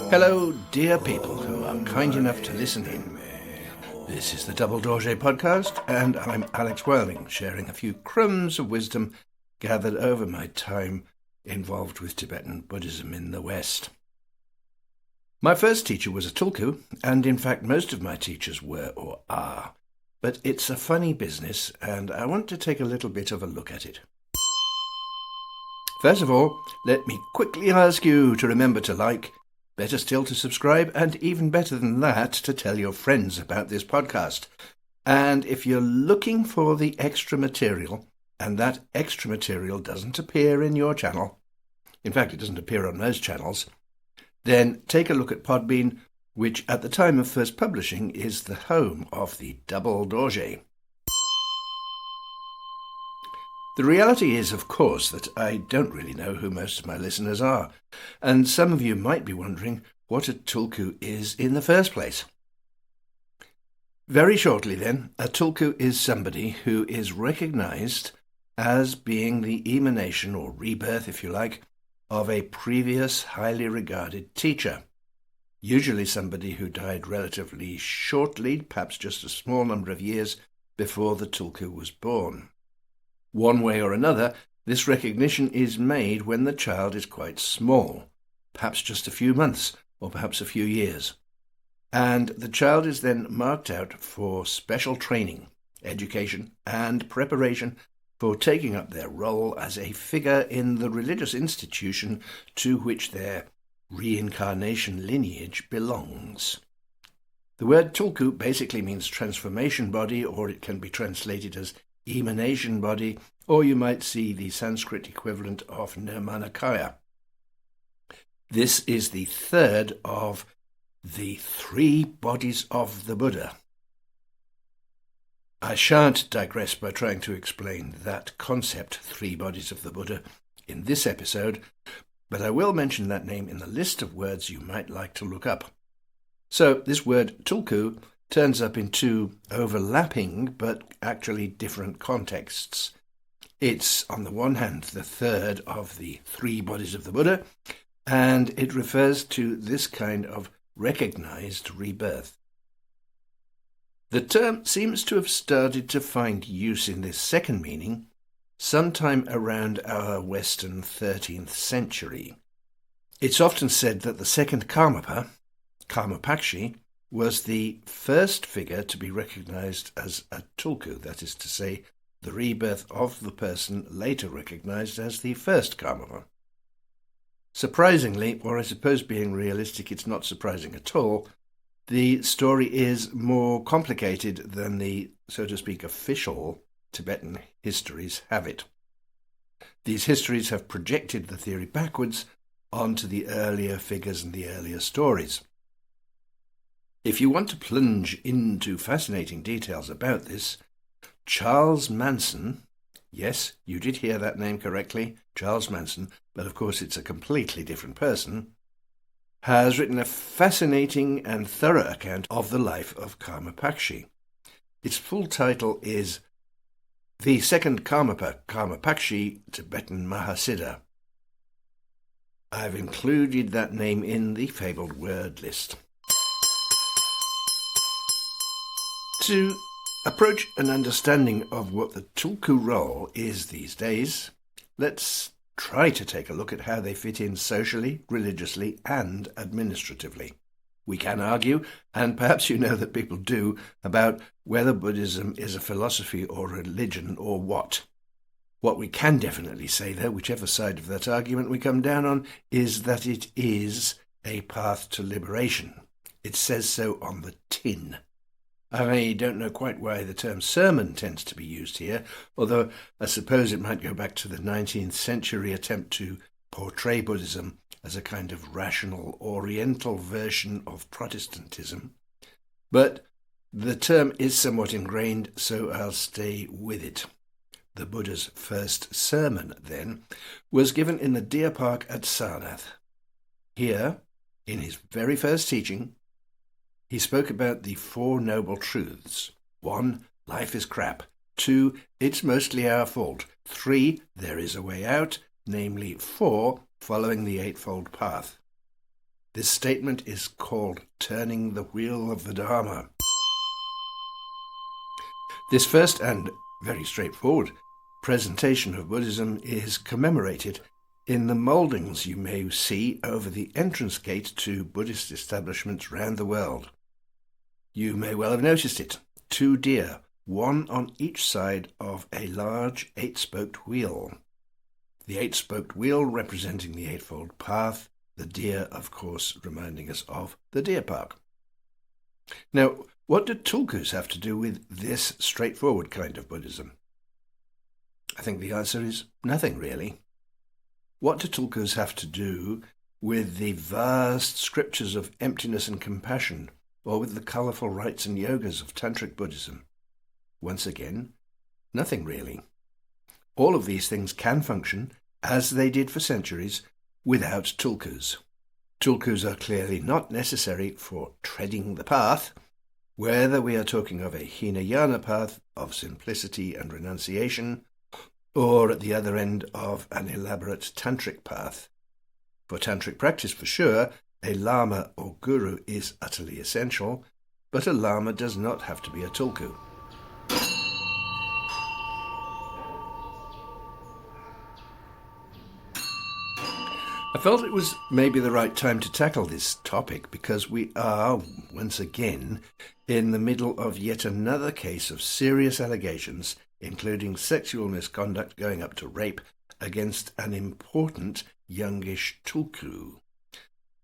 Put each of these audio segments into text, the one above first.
Hello, dear people who are kind enough to listen in. This is the Double Dorje podcast, and I'm Alex Worthing, sharing a few crumbs of wisdom gathered over my time involved with Tibetan Buddhism in the West. My first teacher was a Tulku, and in fact most of my teachers were or are. But it's a funny business, and I want to take a little bit of a look at it. First of all, let me quickly ask you to remember to like, better still to subscribe, and even better than that, to tell your friends about this podcast. And if you're looking for the extra material, and that extra material doesn't appear in your channel, in fact it doesn't appear on most channels, then take a look at Podbean, which at the time of first publishing is the home of the Double Dorje. The reality is, of course, that I don't really know who most of my listeners are, and some of you might be wondering what a Tulku is in the first place. Very shortly then, a Tulku is somebody who is recognized as being the emanation, or rebirth if you like, of a previous highly regarded teacher, usually somebody who died relatively shortly, perhaps just a small number of years before the Tulku was born. One way or another, this recognition is made when the child is quite small, perhaps just a few months or perhaps a few years. And the child is then marked out for special training, education, and preparation for taking up their role as a figure in the religious institution to which their reincarnation lineage belongs. The word Tulku basically means transformation body, or it can be translated as emanation body, or you might see the Sanskrit equivalent of Nirmanakaya. This is the third of the three bodies of the Buddha. I shan't digress by trying to explain that concept, three bodies of the Buddha, in this episode, but I will mention that name in the list of words you might like to look up. So this word Tulku turns up in two overlapping but actually different contexts. It's, on the one hand, the third of the three bodies of the Buddha, and it refers to this kind of recognized rebirth. The term seems to have started to find use in this second meaning sometime around our Western 13th century. It's often said that the second Karmapa, Pakshi, was the first figure to be recognized as a Tulku, that is to say, the rebirth of the person later recognized as the first Karmapa. Surprisingly, or I suppose being realistic, it's not surprising at all, the story is more complicated than the, so to speak, official Tibetan histories have it. These histories have projected the theory backwards onto the earlier figures and the earlier stories. If you want to plunge into fascinating details about this, Charles Manson, yes, you did hear that name correctly, Charles Manson, but of course it's a completely different person, has written a fascinating and thorough account of the life of Pakshi. Its full title is The Second Karmapa, Pakshi, Tibetan Mahasiddha. I've included that name in the fabled word list. To approach an understanding of what the Tulku role is these days, let's try to take a look at how they fit in socially, religiously, and administratively. We can argue, and perhaps you know that people do, about whether Buddhism is a philosophy or religion or what. What we can definitely say, though, whichever side of that argument we come down on, is that it is a path to liberation. It says so on the tin. I don't know quite why the term sermon tends to be used here, although I suppose it might go back to the 19th century attempt to portray Buddhism as a kind of rational Oriental version of Protestantism. But the term is somewhat ingrained, so I'll stay with it. The Buddha's first sermon, then, was given in the deer park at Sarnath. Here, in his very first teaching, he spoke about the Four Noble Truths. 1, life is crap. 2, it's mostly our fault. 3, there is a way out. Namely 4, following the Eightfold Path. This statement is called turning the wheel of the Dharma. This first and very straightforward presentation of Buddhism is commemorated in the mouldings you may see over the entrance gate to Buddhist establishments round the world. You may well have noticed it. 2 deer, one on each side of a large 8-spoked wheel. The 8-spoked wheel representing the Eightfold Path, the deer, of course, reminding us of the deer park. Now, what do Tulkus have to do with this straightforward kind of Buddhism? I think the answer is nothing, really. What do Tulkus have to do with the vast scriptures of emptiness and compassion, or with the colourful rites and yogas of Tantric Buddhism? Once again, nothing really. All of these things can function, as they did for centuries, without Tulkus. Tulkus are clearly not necessary for treading the path, whether we are talking of a Hinayana path of simplicity and renunciation, or at the other end of an elaborate Tantric path. For Tantric practice, for sure, a Lama or Guru is utterly essential, but a Lama does not have to be a Tulku. I felt it was maybe the right time to tackle this topic because we are, once again, in the middle of yet another case of serious allegations, including sexual misconduct going up to rape, against an important youngish Tulku.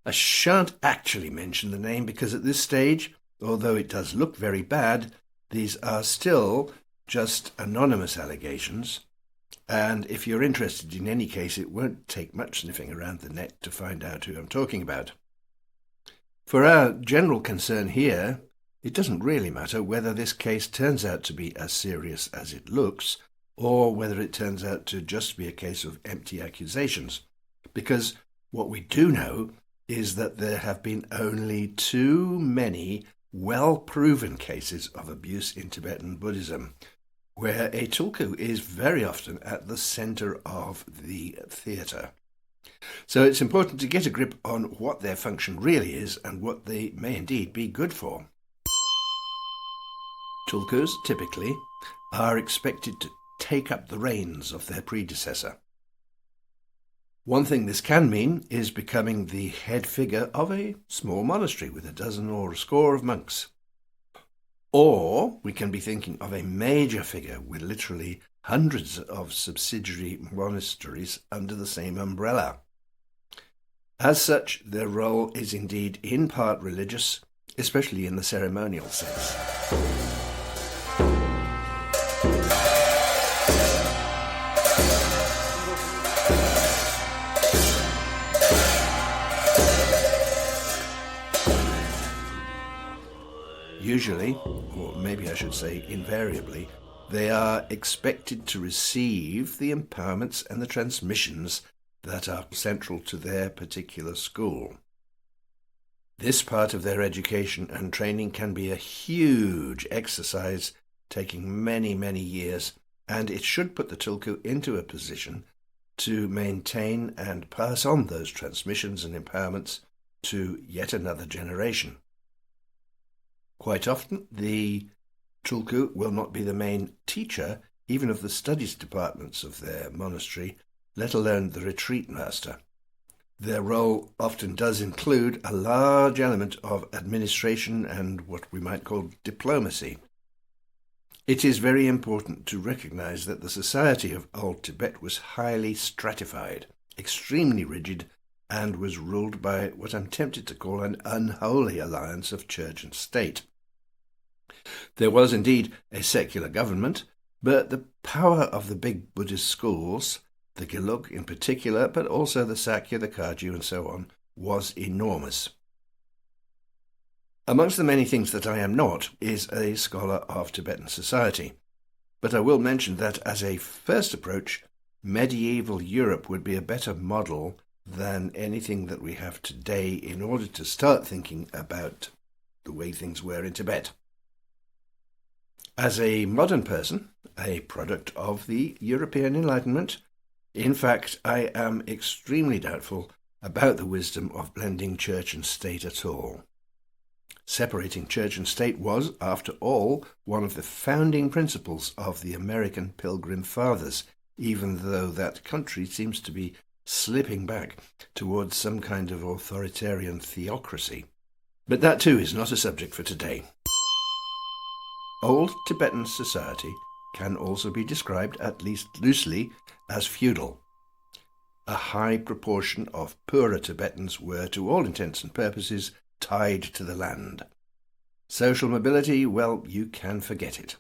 I shan't actually mention the name because at this stage, although it does look very bad, these are still just anonymous allegations. And if you're interested in any case, it won't take much sniffing around the net to find out who I'm talking about. For our general concern here, it doesn't really matter whether this case turns out to be as serious as it looks, or whether it turns out to just be a case of empty accusations, because what we do know is that there have been only too many well-proven cases of abuse in Tibetan Buddhism, where a Tulku is very often at the centre of the theatre. So it's important to get a grip on what their function really is and what they may indeed be good for. Tulkus, typically, are expected to take up the reins of their predecessor. One thing this can mean is becoming the head figure of a small monastery with a dozen or a score of monks. Or we can be thinking of a major figure with literally hundreds of subsidiary monasteries under the same umbrella. As such, their role is indeed in part religious, especially in the ceremonial sense. Usually, or maybe I should say invariably, they are expected to receive the empowerments and the transmissions that are central to their particular school. This part of their education and training can be a huge exercise, taking many, many years, and it should put the Tulku into a position to maintain and pass on those transmissions and empowerments to yet another generation. Quite often, the Tulku will not be the main teacher, even of the studies departments of their monastery, let alone the retreat master. Their role often does include a large element of administration and what we might call diplomacy. It is very important to recognize that the society of Old Tibet was highly stratified, extremely rigid, and was ruled by what I'm tempted to call an unholy alliance of church and state. There was indeed a secular government, but the power of the big Buddhist schools, the Gelug in particular, but also the Sakya, the Kagyu, and so on, was enormous. Amongst the many things that I am not is a scholar of Tibetan society, but I will mention that as a first approach, medieval Europe would be a better model than anything that we have today in order to start thinking about the way things were in Tibet. As a modern person, a product of the European Enlightenment, in fact, I am extremely doubtful about the wisdom of blending church and state at all. Separating church and state was, after all, one of the founding principles of the American Pilgrim Fathers, even though that country seems to be slipping back towards some kind of authoritarian theocracy. But that too is not a subject for today. Old Tibetan society can also be described, at least loosely, as feudal. A high proportion of poorer Tibetans were, to all intents and purposes, tied to the land. Social mobility, well, you can forget it.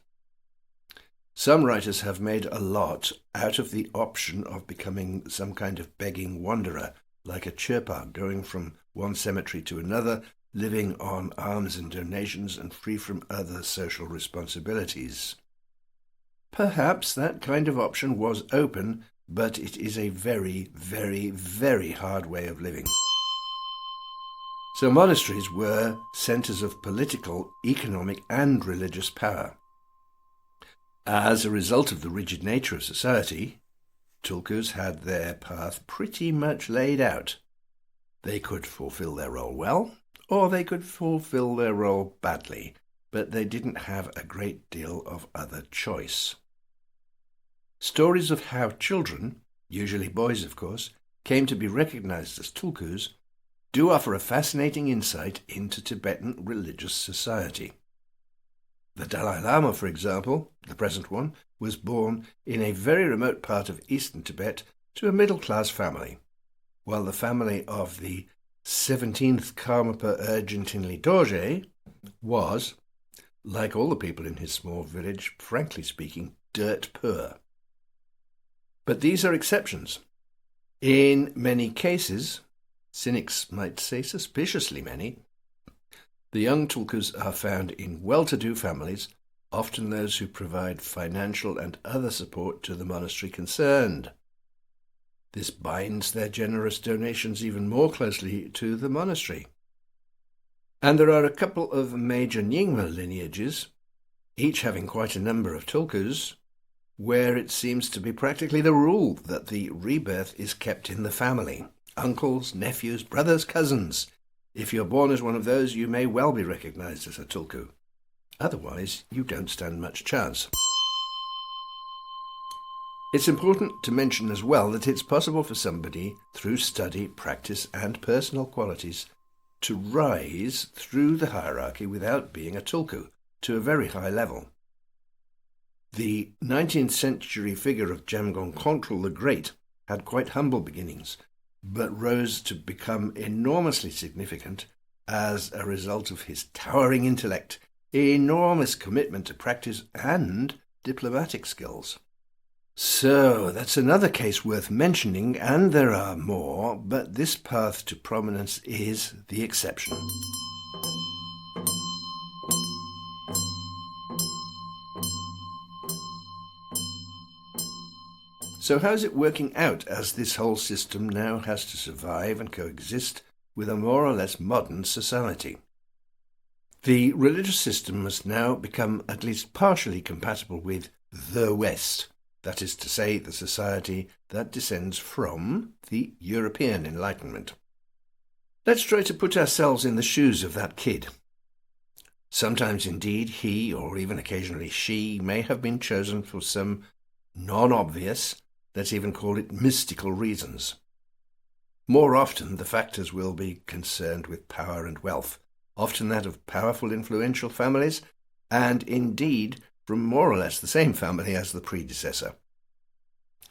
Some writers have made a lot out of the option of becoming some kind of begging wanderer, like a chirpa going from one cemetery to another, living on alms and donations and free from other social responsibilities. Perhaps that kind of option was open, but it is a very, very, very hard way of living. So monasteries were centres of political, economic and religious power. As a result of the rigid nature of society, Tulkus had their path pretty much laid out. They could fulfill their role well, or they could fulfill their role badly, but they didn't have a great deal of other choice. Stories of how children, usually boys of course, came to be recognized as Tulkus do offer a fascinating insight into Tibetan religious society. The Dalai Lama, for example, the present one, was born in a very remote part of eastern Tibet to a middle-class family, while the family of the 17th Karmapa urgentinely Dorje was, like all the people in his small village, frankly speaking, dirt poor. But these are exceptions. In many cases, cynics might say suspiciously many, the young Tulkus are found in well-to-do families, often those who provide financial and other support to the monastery concerned. This binds their generous donations even more closely to the monastery. And there are a couple of major Nyingma lineages, each having quite a number of Tulkus, where it seems to be practically the rule that the rebirth is kept in the family. Uncles, nephews, brothers, cousins. If you're born as one of those, you may well be recognized as a Tulku. Otherwise, you don't stand much chance. It's important to mention as well that it's possible for somebody, through study, practice, and personal qualities, to rise through the hierarchy without being a Tulku to a very high level. The 19th century figure of Jamgon Kongtrul the Great had quite humble beginnings, but rose to become enormously significant as a result of his towering intellect, enormous commitment to practice, and diplomatic skills. So that's another case worth mentioning, and there are more, but this path to prominence is the exception. So how's it working out as this whole system now has to survive and coexist with a more or less modern society? The religious system must now become at least partially compatible with the West, that is to say, the society that descends from the European Enlightenment. Let's try to put ourselves in the shoes of that kid. Sometimes indeed he, or even occasionally she, may have been chosen for some non-obvious, let's even call it mystical reasons. More often the factors will be concerned with power and wealth, often that of powerful influential families, and indeed from more or less the same family as the predecessor.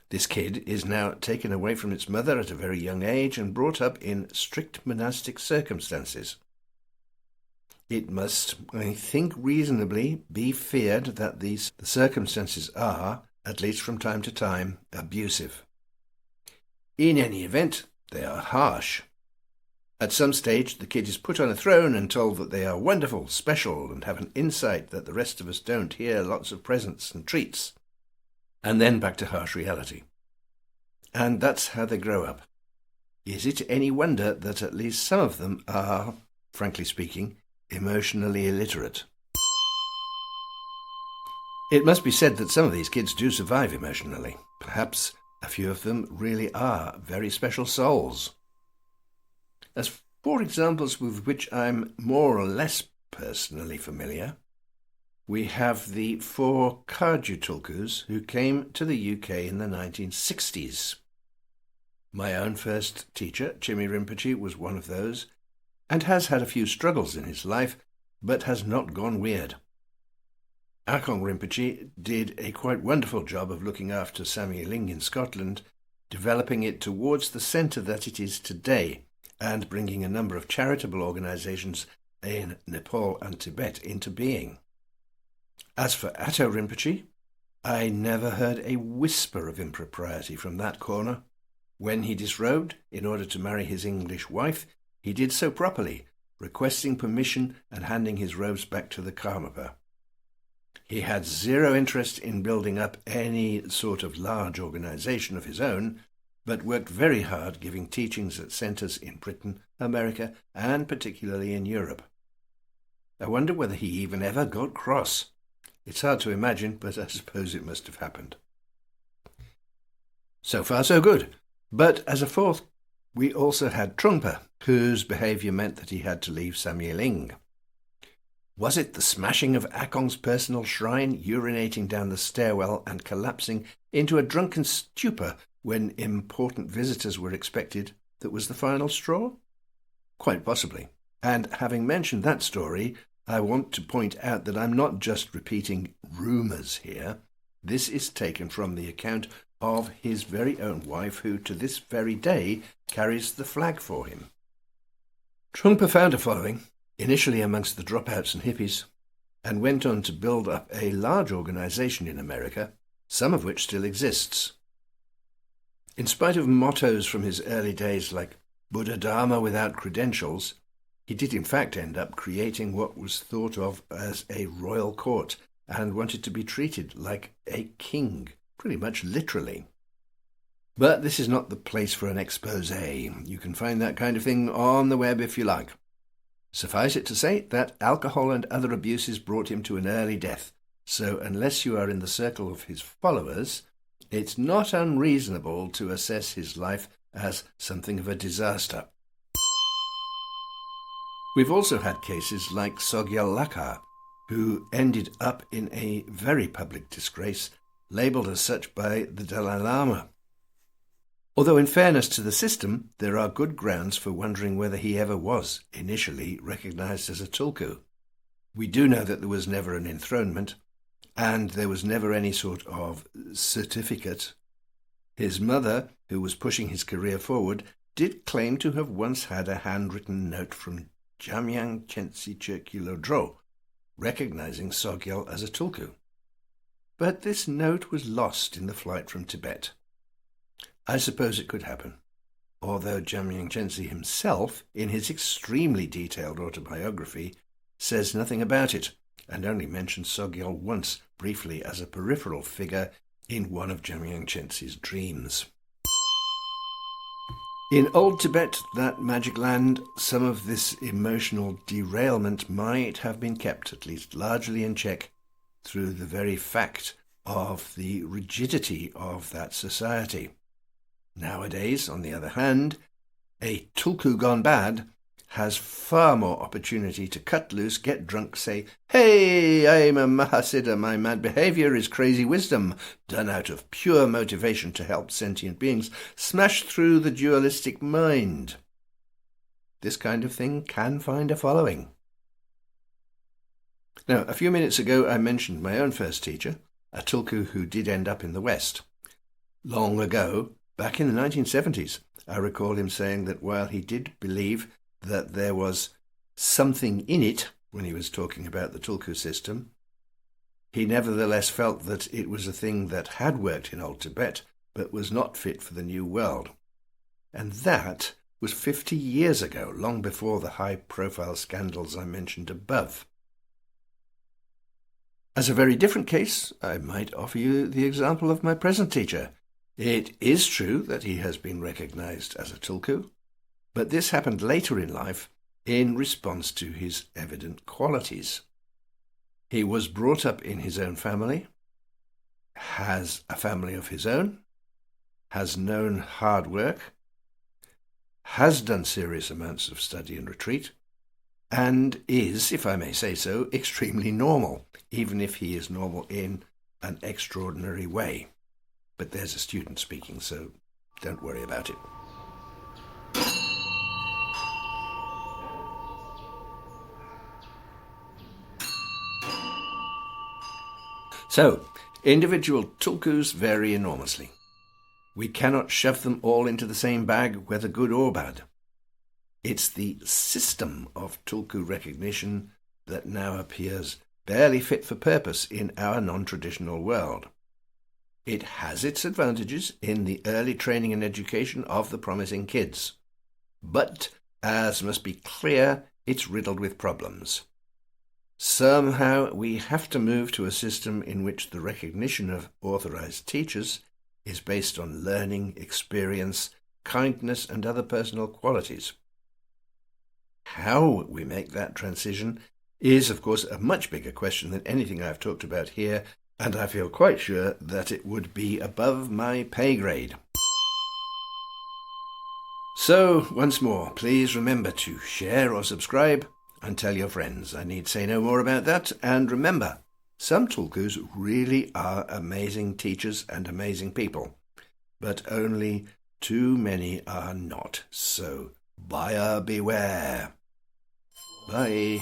This kid is now taken away from its mother at a very young age and brought up in strict monastic circumstances. It must, I think reasonably, be feared that the circumstances are, at least from time to time, abusive. In any event, they are harsh. At some stage, the kid is put on a throne and told that they are wonderful, special, and have an insight that the rest of us don't. Here, lots of presents and treats. And then back to harsh reality. And that's how they grow up. Is it any wonder that at least some of them are, frankly speaking, emotionally illiterate? It must be said that some of these kids do survive emotionally. Perhaps a few of them really are very special souls. As for examples with which I'm more or less personally familiar, we have the 4 Kagyu Tulkus who came to the UK in the 1960s. My own first teacher, Chimi Rinpoche, was one of those, and has had a few struggles in his life, but has not gone weird. Akong Rinpoche did a quite wonderful job of looking after Samye Ling in Scotland, developing it towards the centre that it is today, and bringing a number of charitable organisations in Nepal and Tibet into being. As for Atto Rinpoche, I never heard a whisper of impropriety from that corner. When he disrobed in order to marry his English wife, he did so properly, requesting permission and handing his robes back to the Karmapa. He had zero interest in building up any sort of large organisation of his own, but worked very hard giving teachings at centres in Britain, America, and particularly in Europe. I wonder whether he even ever got cross. It's hard to imagine, but I suppose it must have happened. So far so good. But as a fourth, we also had Trungpa, whose behaviour meant that he had to leave Samye Ling. Was it the smashing of Akong's personal shrine, urinating down the stairwell and collapsing into a drunken stupor when important visitors were expected, that was the final straw? Quite possibly. And having mentioned that story, I want to point out that I'm not just repeating rumours here. This is taken from the account of his very own wife, who to this very day carries the flag for him. Trungpa found a following, initially amongst the dropouts and hippies, and went on to build up a large organisation in America, some of which still exists. In spite of mottos from his early days like Buddha Dharma without credentials, he did in fact end up creating what was thought of as a royal court and wanted to be treated like a king, pretty much literally. But this is not the place for an exposé. You can find that kind of thing on the web if you like. Suffice it to say that alcohol and other abuses brought him to an early death, so unless you are in the circle of his followers, it's not unreasonable to assess his life as something of a disaster. We've also had cases like Sogyal Lhakpa, who ended up in a very public disgrace, labelled as such by the Dalai Lama. Although in fairness to the system, there are good grounds for wondering whether he ever was initially recognised as a Tulku. We do know that there was never an enthronement, and there was never any sort of certificate. His mother, who was pushing his career forward, did claim to have once had a handwritten note from Jamgon Kongtrul, recognising Sogyal as a Tulku. But this note was lost in the flight from Tibet. I suppose it could happen, although Jamgon Kongtrul himself, in his extremely detailed autobiography, says nothing about it, and only mentions Sogyal once, briefly, as a peripheral figure in one of Jamgon Kongtrul's dreams. In Old Tibet, that magic land, some of this emotional derailment might have been kept, at least largely in check, through the very fact of the rigidity of that society. Nowadays, on the other hand, a Tulku gone bad has far more opportunity to cut loose, get drunk, say, "Hey, I'm a Mahasiddha, my mad behaviour is crazy wisdom, done out of pure motivation to help sentient beings, smash through the dualistic mind." This kind of thing can find a following. Now, a few minutes ago I mentioned my own first teacher, a Tulku who did end up in the West. Long ago, back in the 1970s, I recall him saying that while he did believe that there was something in it when he was talking about the Tulku system, he nevertheless felt that it was a thing that had worked in Old Tibet, but was not fit for the New World. And that was 50 years ago, long before the high-profile scandals I mentioned above. As a very different case, I might offer you the example of my present teacher. It is true that he has been recognised as a Tulku, but this happened later in life in response to his evident qualities. He was brought up in his own family, has a family of his own, has known hard work, has done serious amounts of study and retreat, and is, if I may say so, extremely normal, even if he is normal in an extraordinary way. But there's a student speaking, so don't worry about it. So, individual tulkus vary enormously. We cannot shove them all into the same bag, whether good or bad. It's the system of tulku recognition that now appears barely fit for purpose in our non-traditional world. It has its advantages in the early training and education of the promising kids. But, as must be clear, it's riddled with problems. Somehow we have to move to a system in which the recognition of authorized teachers is based on learning, experience, kindness, and other personal qualities. How we make that transition is, of course, a much bigger question than anything I've talked about here, and I feel quite sure that it would be above my pay grade. So, once more, please remember to share or subscribe and tell your friends. I need say no more about that. And remember, some Tulkus really are amazing teachers and amazing people, but only too many are not. So, buyer beware. Bye.